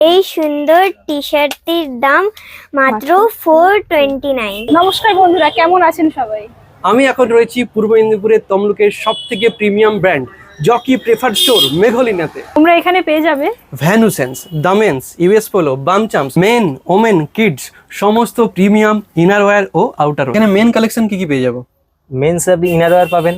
এই সুন্দর টি-শার্টটির দাম মাত্র 429। নমস্কার বন্ধুরা, কেমন আছেন সবাই? আমি এখন রয়েছি পূর্ব মেদিনীপুরের তমলুকের সবথেকে premium brand Jockey preferred store মেঘলিনাতে। তোমরা এখানে পেয়ে যাবে ভ্যানুসেন্স, দামেন্স, ইউএস পোলো, বামচাম্পস, মেন, ওমেন, কিডস সমস্ত প্রিমিয়াম ইনারওয়্যার ও আউটারওয়্যার। এখানে মেন কালেকশন কি পেয়ে যাবো? মেন্স আপনি ইনারওয়্যার পাবেন,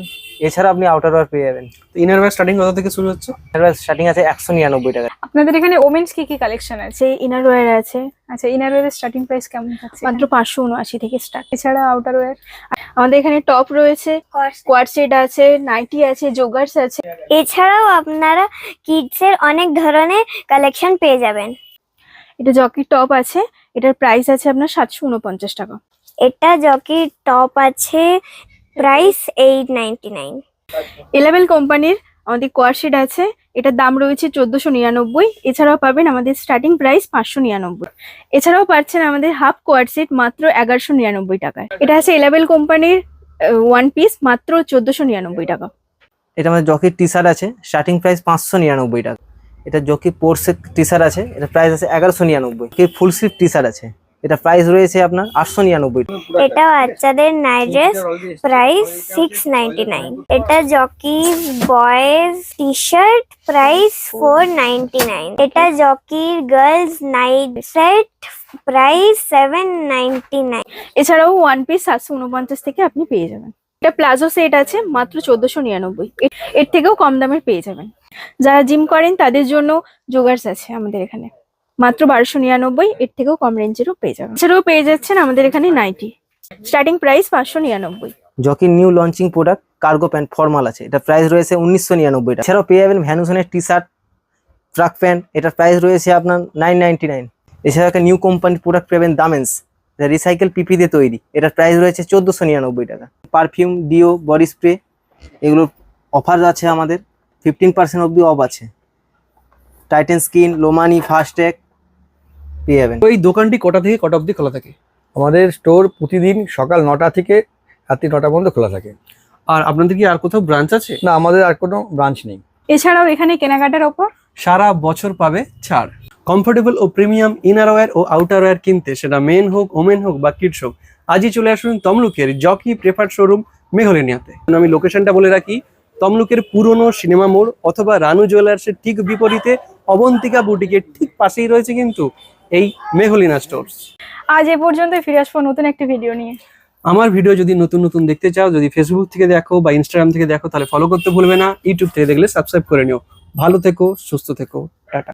এছাড়া আপনি আউটারওয়্যার পেয়ে যাবেন। ইনারওয়্যার স্টার্টিং কত থেকে শুরু হচ্ছে? ইনারওয়্যার স্টার্টিং আছে 199 টাকা। আপনাদের এখানে ওমেন্স কি কালেকশন আছে? ইনারওয়্যার আছে আচ্ছা, ইনারওয়্যারের স্টার্টিং প্রাইস কেমন থাকছে? মাত্র 579 থেকে স্টার্ট। এছাড়া আউটারওয়্যার আমাদের এখানে টপ রয়েছে, কোয়াড সেট আছে, নাইটি আছে, জোগার্স আছে। এছাড়াও আপনারা কিডসের অনেক ধরনের কালেকশন পেয়ে যাবেন। এটা জকি টপ আছে, এটার প্রাইস আছে আপনার 749 টাকা। এটা জকির টপ আছে, প্রাইস 899। এলেভেল কোম্পানির আমাদের কোয়াড সেট আছে, এটার দাম রয়েছে 1499। এছাড়াও পাবেন আমাদের স্টার্টিং প্রাইস 599। এছাড়াও পাচ্ছেন আমাদের হাফ কোয়াড সেট মাত্র 1199 টাকায়। এটা আছে এলেভেল কোম্পানির ওয়ান পিস, মাত্র 1499 টাকা। এটা আমাদের জকির টি শার্ট আছে, স্টার্টিং প্রাইস 599 টাকা। এটা জকি পোর্সের টি শার্ট আছে, এটা প্রাইস আছে 1199। কি ফুল স্লিভ টি শার্ট আছে, এটা প্রাইস রয়েছে আপনার 899 টাকা। এটা বাচ্চাদের নাইট ড্রেস, প্রাইস 699। এটা জকি বয়েজ টি-শার্ট, প্রাইস 499। এটা জকির গার্লস নাইট সেট, প্রাইস 799। এছাড়াও ওয়ান পিস 749 থেকে আপনি পেয়ে যাবেন। এটা প্লাজো সেট আছে, মাত্র 1499। এর থেকেও কম দামে পেয়ে যাবেন। যারা জিম করেন তাদের জন্য জোগার্স আছে আমাদের এখানে, মাত্র 1299। এর থেকেও কম রেঞ্জেরও পেয়ে যাবেন। এছাড়াও পেয়ে যাচ্ছেন আমাদের এখানে নাইটি, স্টার্টিং প্রাইস 599। জকির new launching product cargo pant formal আছে, এটা প্রাইস রয়েছে 1999 টাকা। এছাড়াও পেয়ে যাবেন ভ্যানুসনের টি শার্ট, ট্রাক প্যান্ট, এটার প্রাইস রয়েছে আপনার 999। এছাড়া একটা নিউ কোম্পানির প্রোডাক্ট পাবেন দামেন্স, এটা রিসাইকেল পিপি দিয়ে তৈরি, এটার প্রাইস রয়েছে 1499 টাকা। পারফিউম, ডিও, বডি স্প্রে এগুলোর অফার আছে আমাদের, 15% অবধি অফ আছে। টাইটেন স্কিন, লোমানি, ফাস্ট্যাগ পেয়ে যাবেন। এই দোকানটি কটা থেকে কটা অবধি খোলা থাকে? আমাদের স্টোর প্রতিদিন সকাল 9টা থেকে রাত্রি 9টা পর্যন্ত খোলা থাকে। আর আপনাদের কি আর কোথাও ব্রাঞ্চ আছে? না, আমাদের আর কোনো ব্রাঞ্চ নেই। এছাড়াও এখানে কেনাকাটার অফার সারা বছর পাবে ছাড়। কমফোর্টেবল ও প্রিমিয়াম ইনারওয়্যার ও আউটারওয়্যার কিনতে, সেটা মেন হোক, ওমেন হোক বা কিডস হোক, আজই চলে আসুন তমলুকের জকি প্রেফার্ড শোরুম মেঘলিনাতে। আমি লোকেশনটা বলে রাখি, তমলুকের পুরনো সিনেমা মোড় অথবা রানু জুয়েলার্সের ঠিক বিপরীতে অবন্তিকা বুটিকের ঠিক পাশেই রয়েছে কিন্তু এই মেঘলিনা স্টোর্স। আজ এ পর্যন্ত, ফিরে আসবো নতুন একটা ভিডিও নিয়ে। আমার ভিডিও যদি নতুন নতুন দেখতে চাও, যদি ফেসবুক থেকে দেখো বা ইনস্টাগ্রাম থেকে দেখো, তাহলে ফলো করতে ভুলবে না। ইউটিউব থেকে দেখলে সাবস্ক্রাইব করে নিও। ভালো থেকো, সুস্থ থেকো, টাটা।